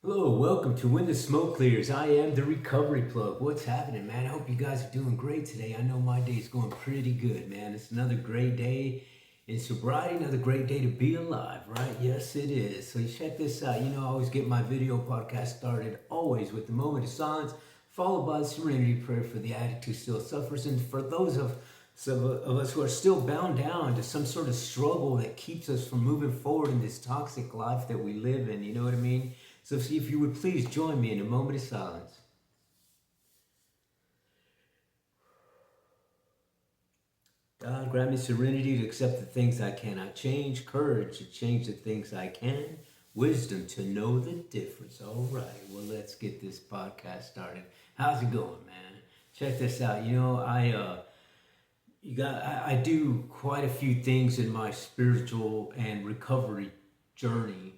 Hello, welcome to When the Smoke Clears. I am the Recovery Plug. What's happening, man? I hope you guys are doing great today. I know my day's going pretty good, man. It's another great day in sobriety, another great day to be alive, right? Yes, it is. So check this out. I always get my video podcast started always with the moment of silence, followed by the serenity prayer for the addict who still suffers, and for those of us who are still bound down to some sort of struggle that keeps us from moving forward in this toxic life that we live in. You know what I mean? So if you would please join me in a moment of silence. God, grant me serenity to accept the things I cannot change, courage to change the things I can, wisdom to know the difference. All right, well, let's get this podcast started. How's it going, man? Check this out. I do quite a few things in my spiritual and recovery journey,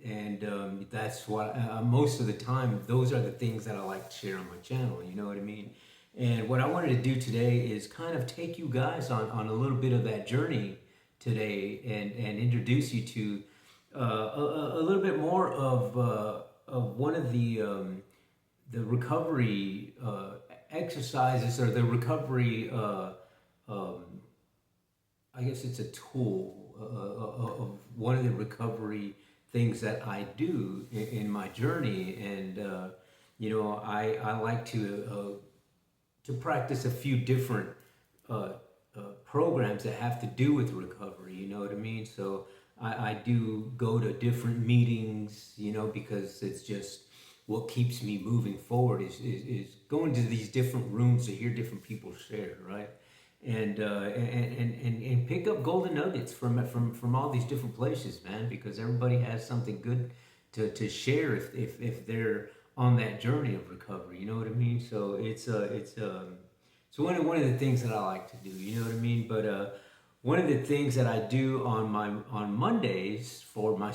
and that's what most of the time those are the things that I like to share on my channel. You know what I mean? And what I wanted to do today is kind of take you guys on a little bit of that journey today, and introduce you to a little bit more of one of the recovery exercises, or the recovery. Um, I guess it's a tool of one of the recovery things that I do in my journey, and I like to practice a few different uh, programs that have to do with recovery. You know what I mean? So I do go to different meetings, because it's just what keeps me moving forward is going to these different rooms to hear different people share, right? And pick up golden nuggets from all these different places, man, because everybody has something good to share if they're on that journey of recovery. You know what I mean? So it's one of the things that I like to do. You know what I mean? But one of the things that I do on Mondays for my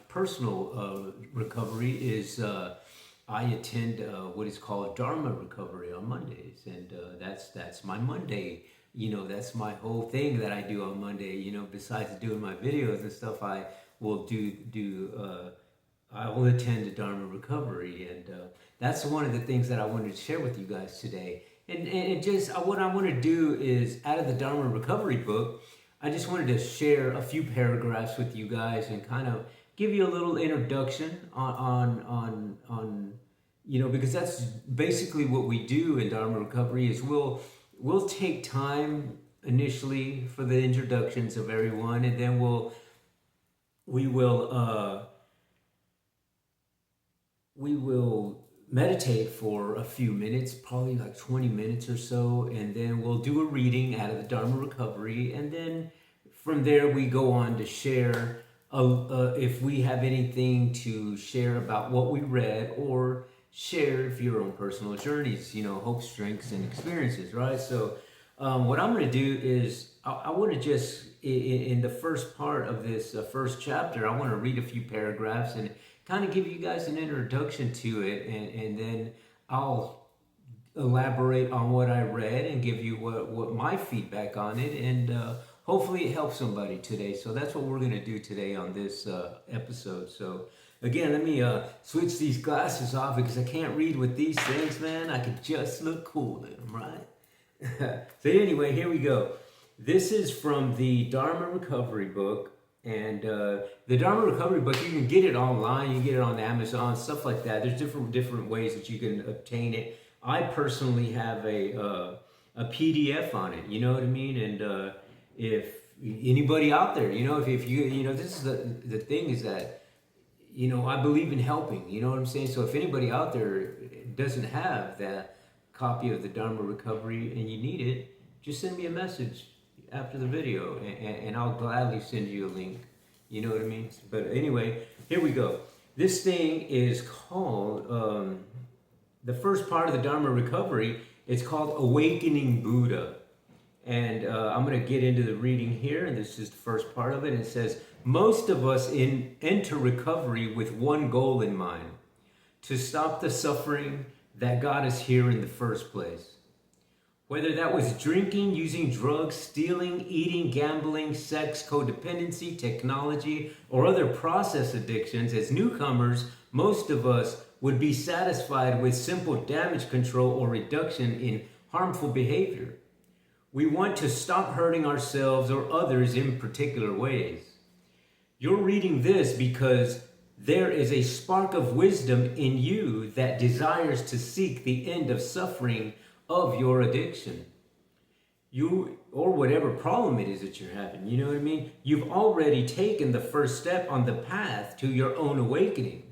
personal recovery is I attend what is called Dharma recovery on Mondays, and that's my Monday. That's my whole thing that I do on Monday. Besides doing my videos and stuff, I will do. I will attend a Dharma recovery, and that's one of the things that I wanted to share with you guys today. And just what I want to do is, out of the Dharma recovery book, I just wanted to share a few paragraphs with you guys and kind of give you a little introduction on because that's basically what we do in Dharma recovery. Is we'll take time initially for the introductions of everyone, and then we will meditate for a few minutes, probably like 20 minutes or so, and then we'll do a reading out of the Dharma recovery, and then from there we go on to share if we have anything to share about what we read, or share your own personal journeys, hopes, strengths, and experiences, right? So what I'm going to do is I want to just, in the first part of this first chapter, I want to read a few paragraphs and kind of give you guys an introduction to it, and then I'll elaborate on what I read and give you what my feedback on it, and hopefully it helps somebody today. So that's what we're going to do today on this episode. So again, let me switch these glasses off because I can't read with these things, man. I could just look cool in them, right? So anyway, here we go. This is from the Dharma Recovery book. And the Dharma Recovery book, you can get it online, you can get it on Amazon, stuff like that. There's different ways that you can obtain it. I personally have a PDF on it, you know what I mean? And if anybody out there, if you, this is the thing is that, I believe in helping, you know what I'm saying? So if anybody out there doesn't have that copy of the Dharma Recovery and you need it, just send me a message after the video, and I'll gladly send you a link. You know what I mean? But anyway, here we go. This thing is called, the first part of the Dharma Recovery, it's called Awakening Buddha. And I'm going to get into the reading here, and this is the first part of it. It says, most of us enter recovery with one goal in mind: to stop the suffering that got us here in the first place. Whether that was drinking, using drugs, stealing, eating, gambling, sex, codependency, technology, or other process addictions, as newcomers, most of us would be satisfied with simple damage control or reduction in harmful behavior. We want to stop hurting ourselves or others in particular ways. You're reading this because there is a spark of wisdom in you that desires to seek the end of suffering of your addiction. You, or whatever problem it is that you're having, you know what I mean? You've already taken the first step on the path to your own awakening.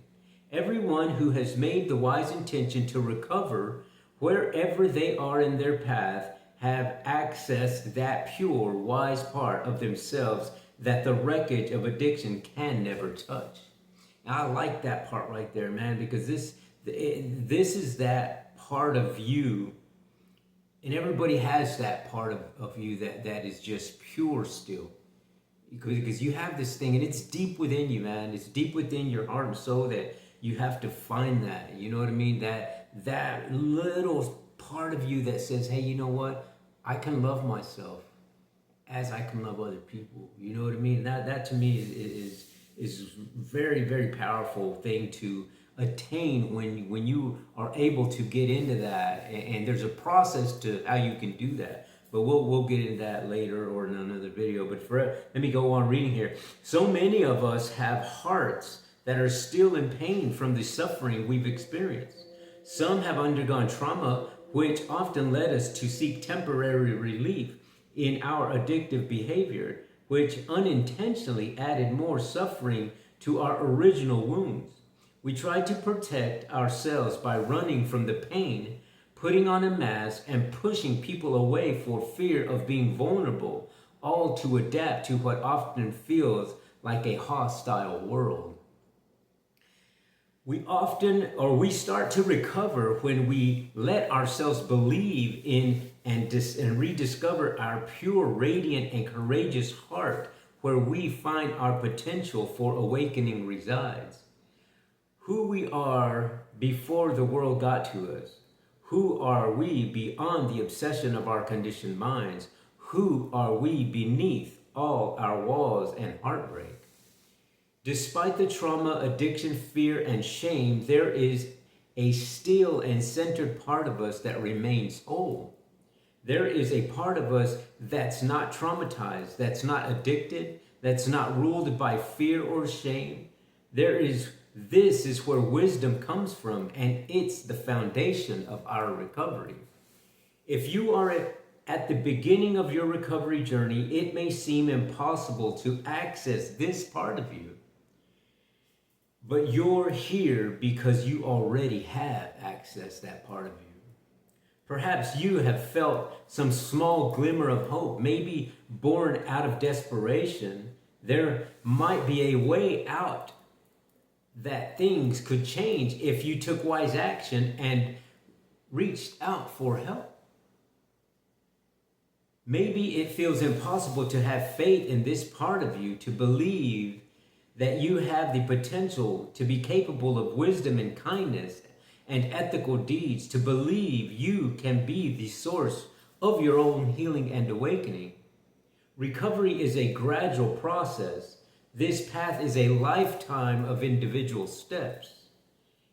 Everyone who has made the wise intention to recover wherever they are in their path have accessed that pure, wise part of themselves that the wreckage of addiction can never touch. And I like that part right there, man, because this is that part of you, and everybody has that part of you that is just pure still. Because you have this thing, and it's deep within you, man. It's deep within your heart and soul that you have to find that. You know what I mean? That little part of you that says, hey, you know what? I can love myself as I can love other people. You know what I mean? That to me is very, very powerful thing to attain when you are able to get into that. And there's a process to how you can do that. But we'll get into that later or in another video. But let me go on reading here. So many of us have hearts that are still in pain from the suffering we've experienced. Some have undergone trauma, which often led us to seek temporary relief in our addictive behavior, which unintentionally added more suffering to our original wounds. We tried to protect ourselves by running from the pain, putting on a mask, and pushing people away for fear of being vulnerable, all to adapt to what often feels like a hostile world. We start to recover when we let ourselves believe in and rediscover our pure, radiant, and courageous heart, where we find our potential for awakening resides. Who we are before the world got to us. Who are we beyond the obsession of our conditioned minds? Who are we beneath all our walls and heartbreak? Despite the trauma, addiction, fear, and shame, there is a still and centered part of us that remains whole. There is a part of us that's not traumatized, that's not addicted, that's not ruled by fear or shame. This is where wisdom comes from, and it's the foundation of our recovery. If you are at the beginning of your recovery journey, it may seem impossible to access this part of you. But you're here because you already have accessed that part of you. Perhaps you have felt some small glimmer of hope, maybe born out of desperation. There might be a way out, that things could change if you took wise action and reached out for help. Maybe it feels impossible to have faith in this part of you, to believe that you have the potential to be capable of wisdom and kindness and ethical deeds, to believe you can be the source of your own healing and awakening. Recovery is a gradual process. This path is a lifetime of individual steps.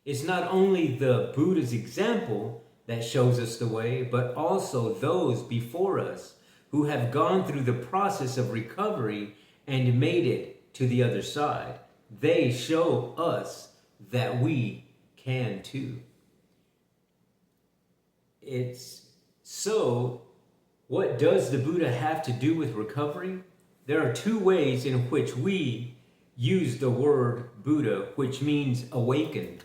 It's not only the Buddha's example that shows us the way, but also those before us who have gone through the process of recovery and made it to the other side. They show us that we can too. What does the Buddha have to do with recovery? There are two ways in which we use the word Buddha, which means awakened.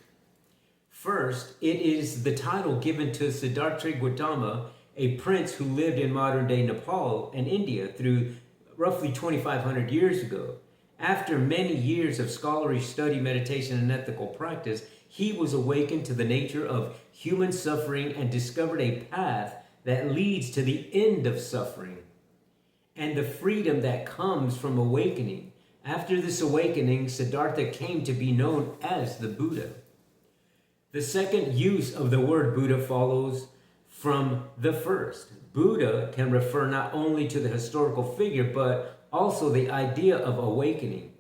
First, it is the title given to Siddhartha Gautama, a prince who lived in modern-day Nepal and India through roughly 2,500 years ago. After many years of scholarly study, meditation, and ethical practice, he was awakened to the nature of human suffering and discovered a path that leads to the end of suffering and the freedom that comes from awakening. After this awakening, Siddhartha came to be known as the Buddha. The second use of the word Buddha follows from the first. Buddha can refer not only to the historical figure, but also the idea of awakening.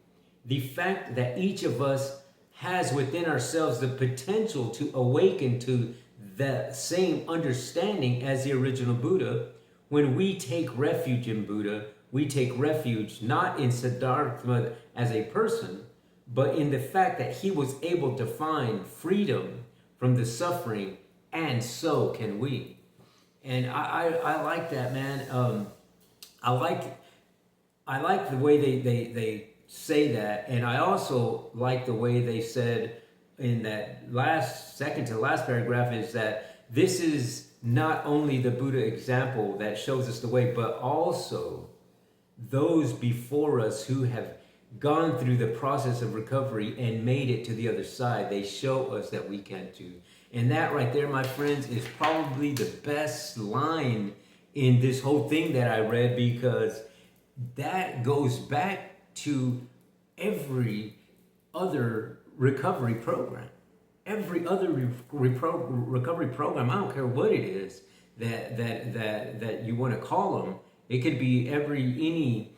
The fact that each of us has within ourselves the potential to awaken to the same understanding as the original Buddha. When we take refuge in Buddha, we take refuge not in Siddhartha as a person, but in the fact that he was able to find freedom from the suffering, and so can we. And I like that, man. I like the way they say that, and I also like the way they said in that second to last paragraph is that this is not only the Buddha example that shows us the way, but also those before us who have gone through the process of recovery and made it to the other side. They show us that we can too. And that right there, my friends, is probably the best line in this whole thing that I read, because that goes back to every other recovery program. Every other recovery program, I don't care what it is that you want to call them. It could be any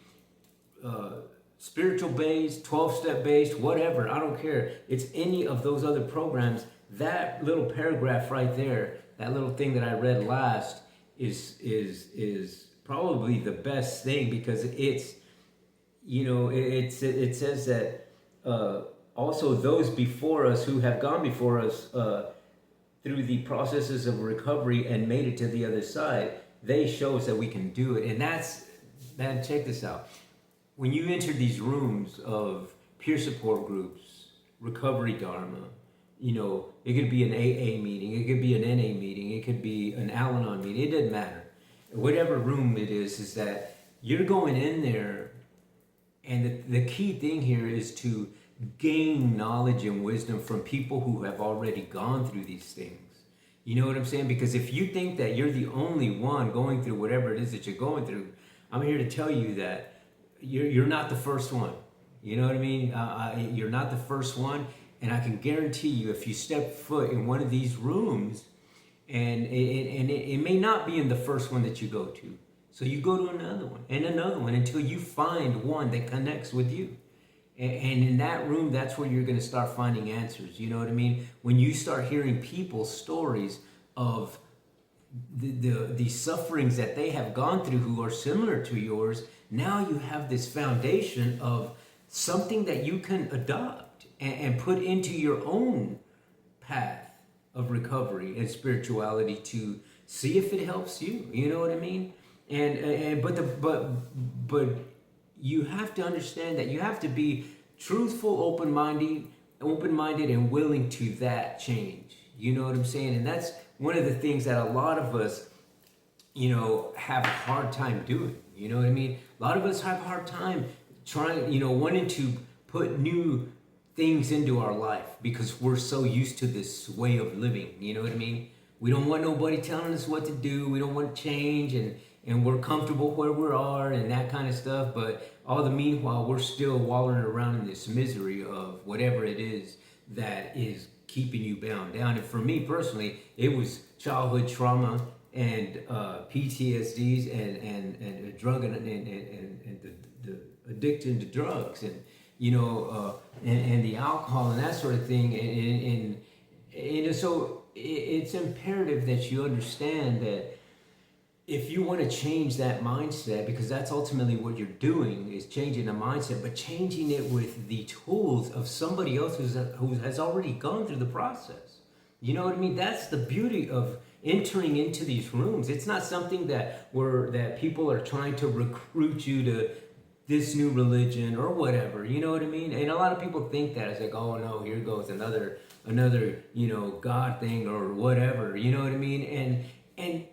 spiritual based, 12-step based, whatever. I don't care. It's any of those other programs. That little paragraph right there, that little thing that I read last, is probably the best thing, because it's, it says that also those before us who have gone before us through the processes of recovery and made it to the other side, they show us that we can do it. And man, check this out. When you enter these rooms of peer support groups, recovery Dharma, it could be an AA meeting, it could be an NA meeting, it could be an Al-Anon meeting, it doesn't matter. Whatever room it is that you're going in there, and the key thing here is to gain knowledge and wisdom from people who have already gone through these things. You know what I'm saying? Because if you think that you're the only one going through whatever it is that you're going through, I'm here to tell you that you're not the first one. You know what I mean? You're not the first one, and I can guarantee you, if you step foot in one of these rooms, and it may not be in the first one that you go to, so you go to another one and another one until you find one that connects with you. And in that room, that's where you're going to start finding answers. You know what I mean? When you start hearing people's stories of the sufferings that they have gone through who are similar to yours, now you have this foundation of something that you can adopt and put into your own path of recovery and spirituality to see if it helps you. You know what I mean? But you have to understand that you have to be truthful, open-minded, and willing to that change. You know what I'm saying? And that's one of the things that a lot of us, have a hard time doing. You know what I mean? A lot of us have a hard time trying, wanting to put new things into our life because we're so used to this way of living. You know what I mean? We don't want nobody telling us what to do. We don't want to change, and we're comfortable where we are and that kind of stuff. But all the meanwhile, we're still wallowing around in this misery of whatever it is that is keeping you bound down. And for me personally, it was childhood trauma and PTSDs and drug and the addiction to drugs and and the alcohol and that sort of thing. And so it's imperative that you understand that if you want to change that mindset, because that's ultimately what you're doing, is changing the mindset, but changing it with the tools of somebody else who has already gone through the process. You know what I mean? That's the beauty of entering into these rooms. It's not something that people are trying to recruit you to this new religion or whatever. You know what I mean? And a lot of people think that it's like, oh no, here goes another God thing or whatever. You know what I mean? And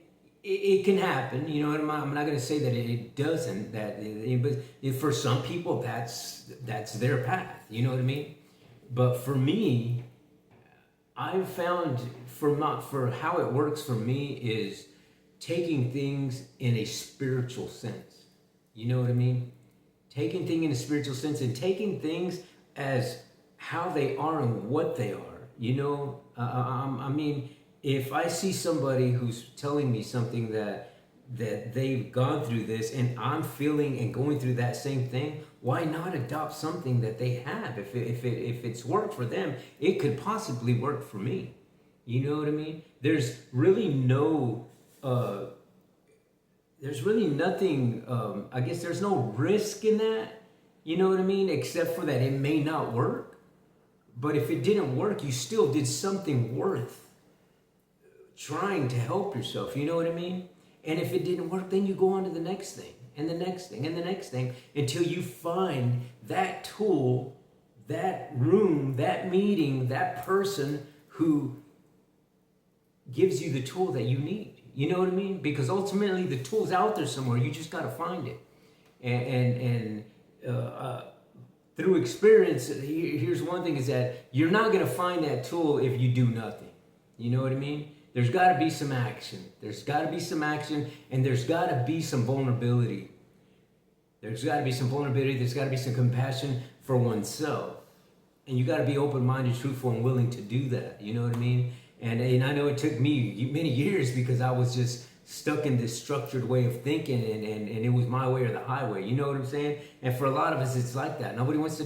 it can happen, I'm not going to say that it doesn't. But for some people, that's their path. You know what I mean? But for me, I've found for how it works for me is taking things in a spiritual sense. You know what I mean? Taking things in a spiritual sense and taking things as how they are and what they are. I mean, if I see somebody who's telling me something that that they've gone through this and I'm feeling and going through that same thing, why not adopt something that they have? If it's worked for them, it could possibly work for me. You know what I mean? There's really nothing, I guess there's no risk in that, you know what I mean? Except for that it may not work. But if it didn't work, you still did something worth trying to help yourself, you know what I mean? And if it didn't work, then you go on to the next thing and the next thing and the next thing until you find that tool, that room, that meeting, that person who gives you the tool that you need. You know what I mean? Because ultimately the tool's out there somewhere. You just got to find it. And through experience, here's one thing is that you're not going to find that tool if you do nothing. You know what I mean? There's got to be some action. There's got to be some action, and there's got to be some vulnerability. There's got to be some vulnerability. There's got to be some compassion for oneself. And you got to be open-minded, truthful, and willing to do that. You know what I mean? And I know it took me many years because I was just stuck in this structured way of thinking, and it was my way or the highway. You know what I'm saying? And for a lot of us, it's like that. Nobody wants to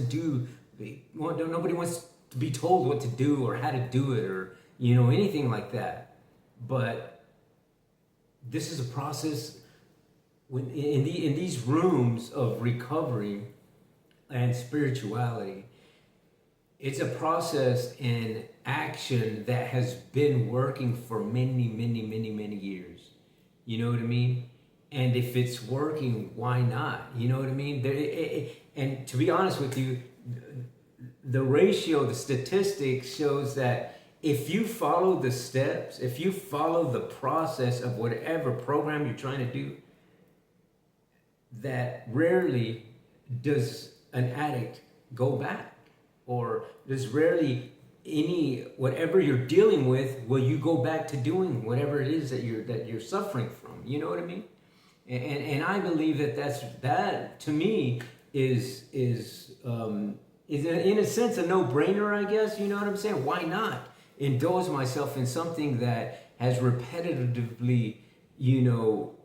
be told what to do or how to do it or, you know, anything like that. But this is a process when in these rooms of recovery and spirituality. It's a process and action that has been working for many, many, many, many years. You know what I mean? And if it's working, why not? You know what I mean? And to be honest with you, the ratio, the statistics shows that if you follow the steps, if you follow the process of whatever program you're trying to do, that rarely does an addict go back, or there's rarely whatever you're dealing with, will you go back to doing whatever it is that you're suffering from. You know what I mean? And I believe that to me is in a sense a no-brainer, I guess. You know what I'm saying? Why not indulge myself in something that has repetitively, you know,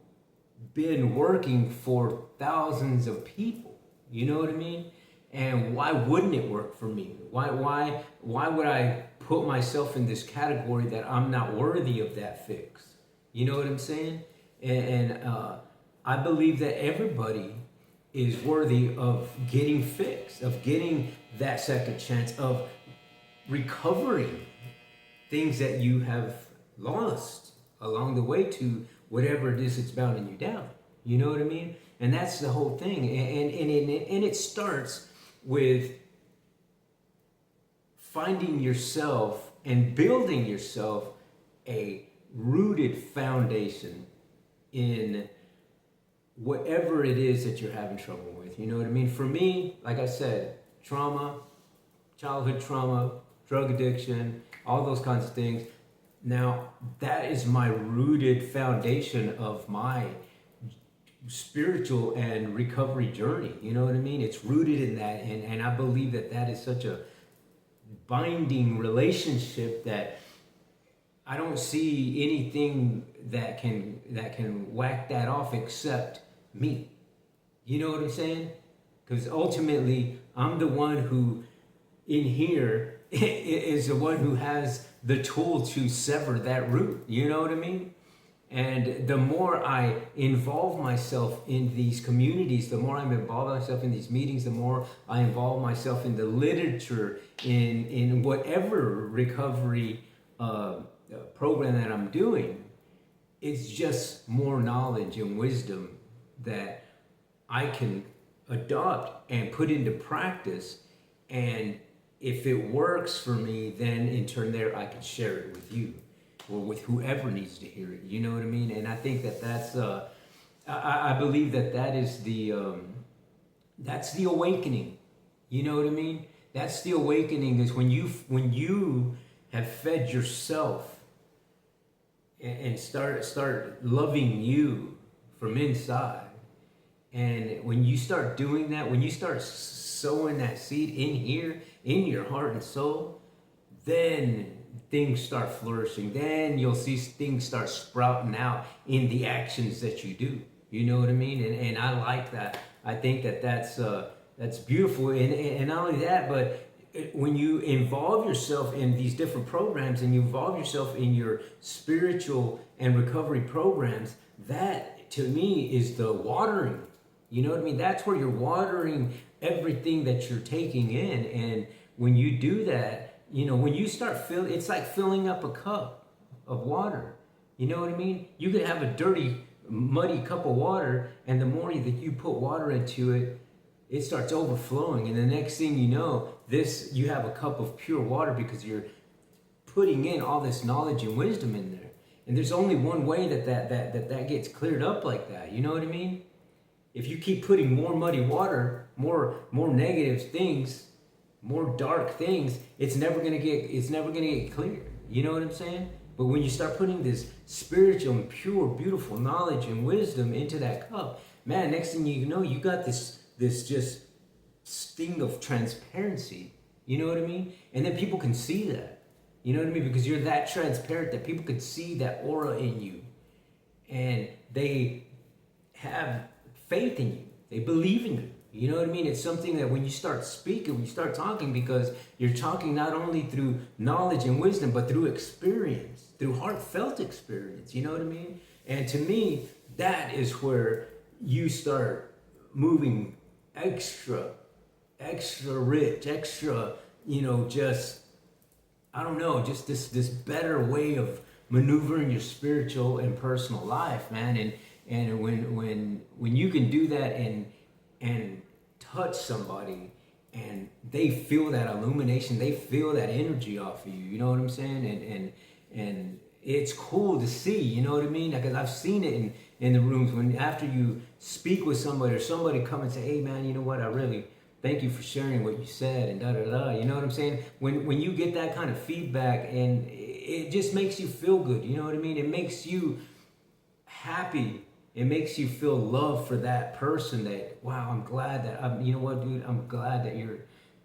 been working for thousands of people? You know what I mean? And why wouldn't it work for me? Why would I put myself in this category that I'm not worthy of that fix? You know what I'm saying? And I believe that everybody is worthy of getting fixed, of getting that second chance, of recovering things that you have lost along the way to whatever it is that's bounding you down. You know what I mean? And that's the whole thing. And it starts with finding yourself and building yourself a rooted foundation in whatever it is that you're having trouble with. You know what I mean? For me, like I said, trauma, childhood trauma, drug addiction, all those kinds of things. Now, that is my rooted foundation of my spiritual and recovery journey. You know what I mean? It's rooted in that, and I believe that is such a binding relationship that I don't see anything that can whack that off except me. You know what I'm saying? Because ultimately, I'm the one who, in here, is the one who has the tool to sever that root. You know what I mean? And the more I involve myself in these communities, the more I'm involved myself in these meetings, the more I involve myself in the literature, in whatever recovery program that I'm doing, it's just more knowledge and wisdom that I can adopt and put into practice. And if it works for me, then in turn there, I can share it with you or with whoever needs to hear it. You know what I mean? And I think that's, I believe that is that's the awakening. You know what I mean? That's the awakening, is when you have fed yourself and start loving you from inside. And when you start doing that, when you start sowing that seed in here, in your heart and soul, then things start flourishing. Then you'll see things start sprouting out in the actions that you do. You know what I mean? And I like that. I think that that's beautiful. And not only that, but when you involve yourself in these different programs and you involve yourself in your spiritual and recovery programs, that to me is the watering. You know what I mean? That's where you're watering everything that you're taking in. And when you do that, you know, when you start filling, it's like filling up a cup of water. You know what I mean? You could have a dirty, muddy cup of water, and the more that you put water into it, it starts overflowing. And the next thing you know, you have a cup of pure water because you're putting in all this knowledge and wisdom in there. And there's only one way that gets cleared up like that. You know what I mean? If you keep putting more muddy water, more negative things, more dark things, it's never gonna get clear. You know what I'm saying? But when you start putting this spiritual and pure, beautiful knowledge and wisdom into that cup, man, next thing you know, you got this just sting of transparency. You know what I mean? And then people can see that. You know what I mean? Because you're that transparent that people can see that aura in you. And they have faith in you. They believe in you. You know what I mean? It's something that when you start speaking, when you start talking, because you're talking not only through knowledge and wisdom, but through experience, through heartfelt experience. You know what I mean? And to me, that is where you start moving extra rich, extra, you know, just, I don't know, just this better way of maneuvering your spiritual and personal life, man. And when you can do that and touch somebody and they feel that illumination, they feel that energy off of you, you know what I'm saying? And it's cool to see, you know what I mean? Because I've seen it in the rooms when after you speak with somebody or somebody come and say, hey man, you know what, I really thank you for sharing what you said and da-da-da, you know what I'm saying? When you get that kind of feedback, and it just makes you feel good, you know what I mean? It makes you happy. It makes you feel love for that person. That, wow, I'm glad that you know what, dude, I'm glad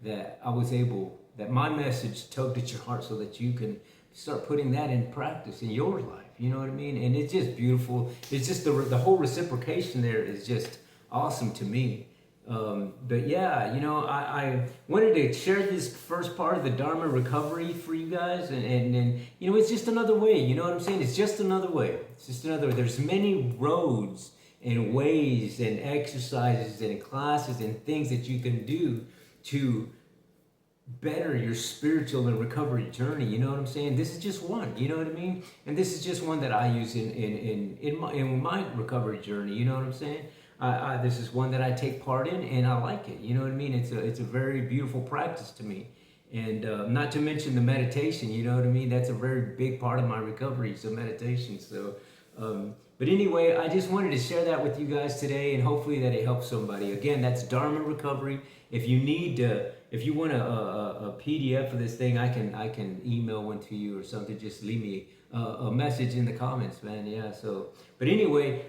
that I was able, that my message tugged at your heart so that you can start putting that in practice in your life. You know what I mean? And it's just beautiful. It's just the whole reciprocation there is just awesome to me. But yeah, you know, I wanted to share this first part of the Dharma recovery for you guys, and you know, it's just another way. You know what I'm saying? It's just another way. It's just another way. There's many roads and ways and exercises and classes and things that you can do to better your spiritual and recovery journey. You know what I'm saying? This is just one. You know what I mean? And this is just one that I use in my recovery journey. You know what I'm saying? This is one that I take part in, and I like it. You know what I mean? It's a very beautiful practice to me, and not to mention the meditation. You know what I mean? That's a very big part of my recovery, so meditation. So, but anyway, I just wanted to share that with you guys today, and hopefully that it helps somebody. Again, that's Dharma recovery. If you need if you want a PDF of this thing, I can email one to you or something. Just leave me a message in the comments, man. Yeah. So, but anyway,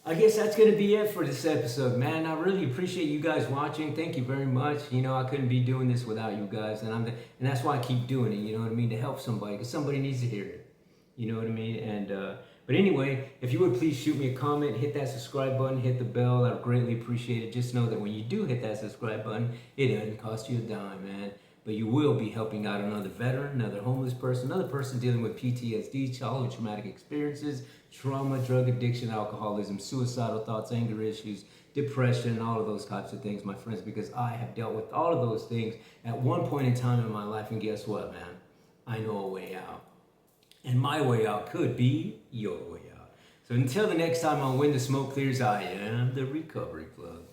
I guess that's going to be it for this episode, man. I really appreciate you guys watching. Thank you very much. You know, I couldn't be doing this without you guys, and that's why I keep doing it. You know what I mean? To help somebody, because somebody needs to hear it. You know what I mean? And but anyway, if you would please shoot me a comment, hit that subscribe button, hit the bell. I'd greatly appreciate it. Just know that when you do hit that subscribe button, it doesn't cost you a dime, man. But you will be helping out another veteran, another homeless person, another person dealing with PTSD, childhood traumatic experiences, trauma, drug addiction, alcoholism, suicidal thoughts, anger issues, depression, all of those types of things, my friends, because I have dealt with all of those things at one point in time in my life. And guess what, man? I know a way out. And my way out could be your way out. So until the next time on When the Smoke Clears, I am the Recovery Plug.